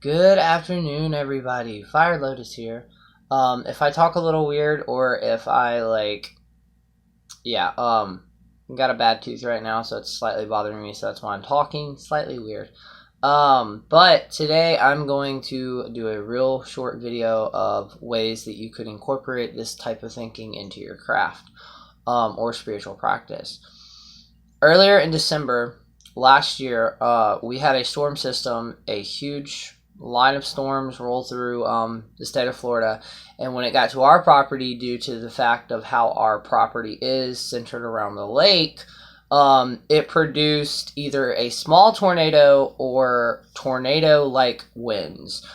Good afternoon, everybody. Fire Lotus here. If I talk a little weird or if I yeah, got a bad tooth right now, so it's slightly bothering me, so that's why I'm talking slightly weird. But today I'm going to do a real short video of ways that you could incorporate this type of thinking into your craft, or spiritual practice. Earlier in December last year, we had a storm system, a huge line of storms roll through the state of Florida. And when it got to our property, due to the fact of how our property is centered around the lake, it produced either a small tornado or tornado-like winds.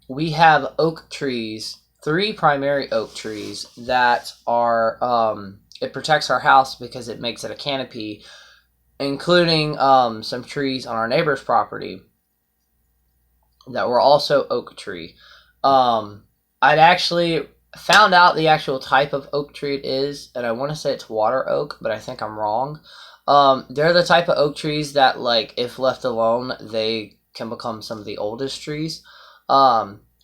We have oak trees, 3 primary oak trees that are, it protects our house because it makes it a canopy, including some trees on our neighbor's property that were also oak tree. I'd actually found out the actual type of oak tree it is, and I want to say it's water oak, but I think I'm wrong. They're the type of oak trees that, like, if left alone, they can become some of the oldest trees.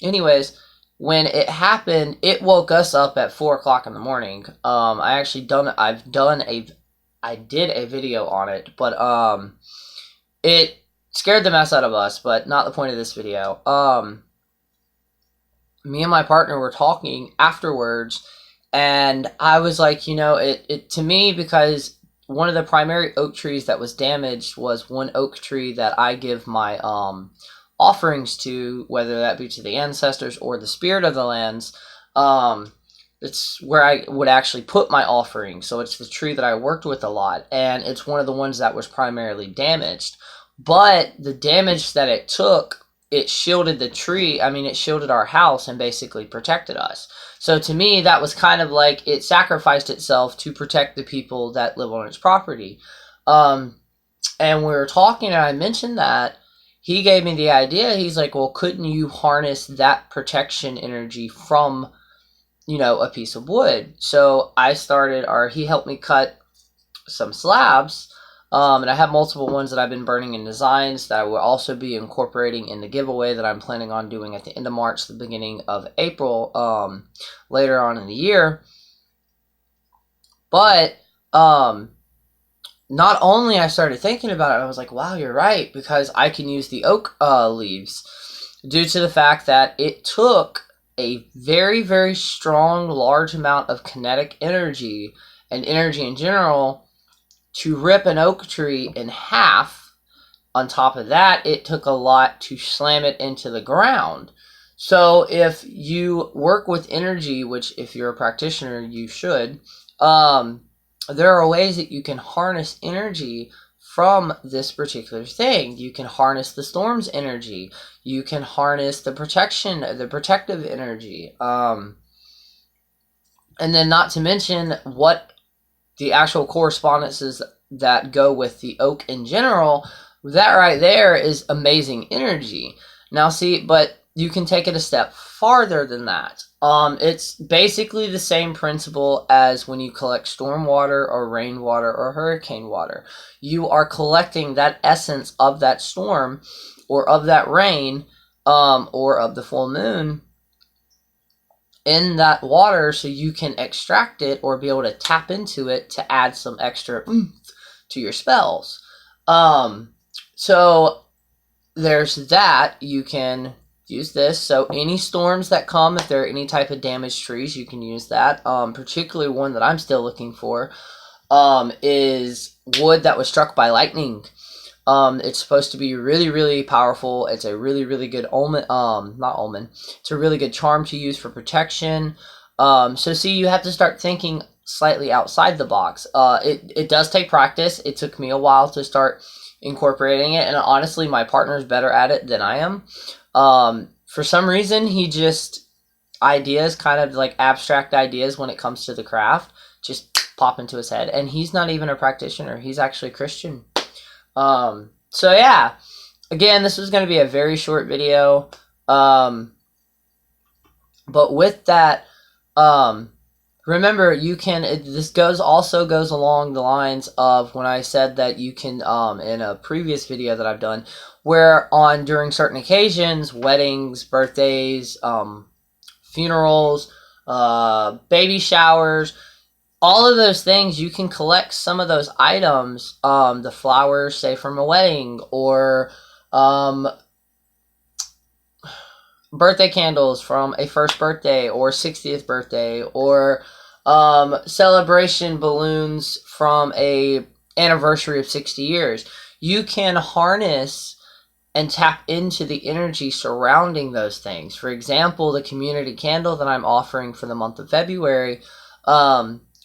Anyways, when it happened, it woke us up at 4 o'clock in the morning. I did a video on it, but it scared the mess out of us, but not the point of this video. Me and my partner were talking afterwards, and I was like, it to me, because one of the primary oak trees that was damaged was one oak tree that I give my offerings to, whether that be to the ancestors or the spirit of the lands. It's where I would actually put my offering, so it's the tree that I worked with a lot, and it's one of the ones that was primarily damaged. But the damage that it took, it shielded the tree. I mean, it shielded our house and basically protected us. So to me, that was kind of like it sacrificed itself to protect the people that live on its property. And we were talking, and I mentioned that. He gave me the idea. He's like, well, couldn't you harness that protection energy from, a piece of wood? So he helped me cut some slabs. And I have multiple ones that I've been burning in designs that I will also be incorporating in the giveaway that I'm planning on doing at the end of March, the beginning of April, later on in the year. But not only I started thinking about it, I was like, wow, you're right, because I can use the oak leaves, due to the fact that it took a very, very strong, large amount of kinetic energy and energy in general to rip an oak tree in half. On top of that, it took a lot to slam it into the ground. So if you work with energy, which if you're a practitioner, you should, there are ways that you can harness energy from this particular thing. You can harness the storm's energy. You can harness the protective energy. And then not to mention what the actual correspondences that go with the oak in general. That right there is amazing energy. Now see, but you can take it a step farther than that. It's basically the same principle as when you collect storm water or rainwater or hurricane water. You are collecting that essence of that storm or of that rain, or of the full moon in that water, so you can extract it or be able to tap into it to add some extra oomph to your spells. So there's that. You can use this. So any storms that come, if there are any type of damaged trees, you can use that. Particularly one that I'm still looking for is wood that was struck by lightning. It's supposed to be really, really powerful. It's a really, really good omen. Not omen. It's a really good charm to use for protection. So see, you have to start thinking slightly outside the box. It does take practice. It took me a while to start incorporating it, and honestly, my partner is better at it than I am. For some reason, ideas, kind of like abstract ideas when it comes to the craft, just pop into his head, and he's not even a practitioner. He's actually Christian. So yeah, again, this was going to be a very short video. But with that, remember, you can. This also goes along the lines of when I said that you can, in a previous video that I've done, where during certain occasions, weddings, birthdays, funerals, baby showers, all of those things, you can collect some of those items, the flowers, say from a wedding, or birthday candles from a first birthday or 60th birthday, or celebration balloons from a anniversary of 60 years. You can harness and tap into the energy surrounding those things. For example, the community candle that I'm offering for the month of February,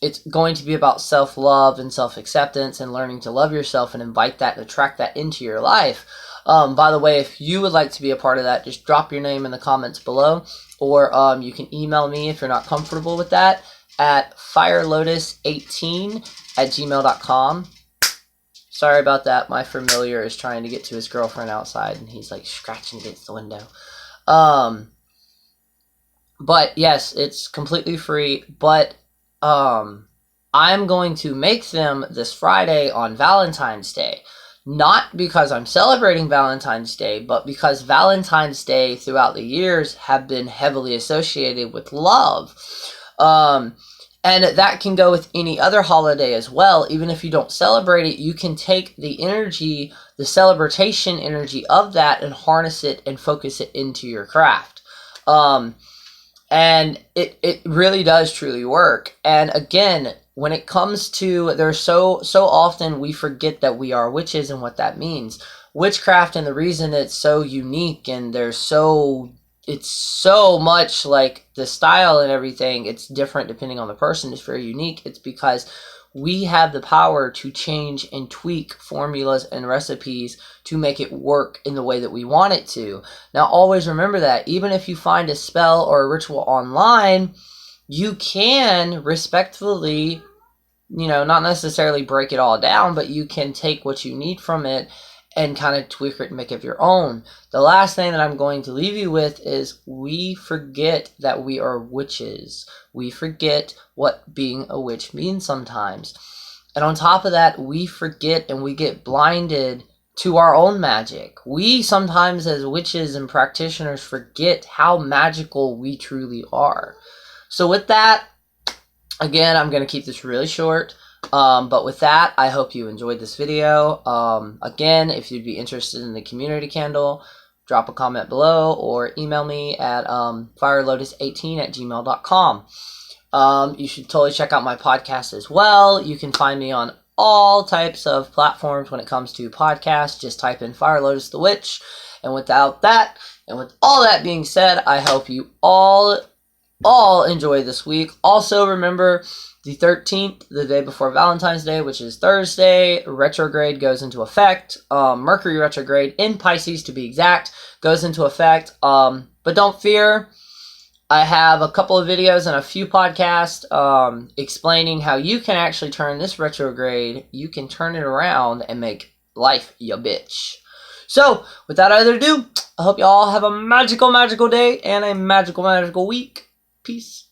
it's going to be about self-love and self-acceptance and learning to love yourself and invite that and attract that into your life. By the way, if you would like to be a part of that, just drop your name in the comments below, or you can email me if you're not comfortable with that at firelotus18@gmail.com. Sorry about that. My familiar is trying to get to his girlfriend outside, and he's like scratching against the window. But yes, it's completely free, but I'm going to make them this Friday on Valentine's Day. Not because I'm celebrating Valentine's Day, but because Valentine's Day throughout the years have been heavily associated with love. And that can go with any other holiday as well. Even if you don't celebrate it, you can take the energy, the celebration energy of that, and harness it and focus it into your craft. And it really does truly work. And again, when it comes to, there's so often we forget that we are witches and what that means. Witchcraft, and the reason it's so unique and it's so much like the style and everything, it's different depending on the person, it's very unique. It's because we have the power to change and tweak formulas and recipes to make it work in the way that we want it to. Now, always remember that even if you find a spell or a ritual online, you can respectfully, not necessarily break it all down, but you can take what you need from it and kind of tweak it and make it your own. The last thing that I'm going to leave you with is we forget that we are witches. We forget what being a witch means sometimes. And on top of that, we forget and we get blinded to our own magic. We sometimes as witches and practitioners forget how magical we truly are. So with that, again, I'm going to keep this really short. But with that, I hope you enjoyed this video. Again, if you'd be interested in the community candle, drop a comment below or email me at firelotus18@gmail.com. You should totally check out my podcast as well. You can find me on all types of platforms when it comes to podcasts. Just type in Fire Lotus the Witch. And without that, and with all that being said, I hope you all enjoy this week. Also, remember, the 13th, the day before Valentine's Day, which is Thursday, retrograde goes into effect. Mercury retrograde in Pisces, to be exact, goes into effect. But don't fear. I have a couple of videos and a few podcasts explaining how you can actually turn this retrograde, you can turn it around and make life your bitch. So, without further ado, I hope you all have a magical, magical day and a magical, magical week. Peace.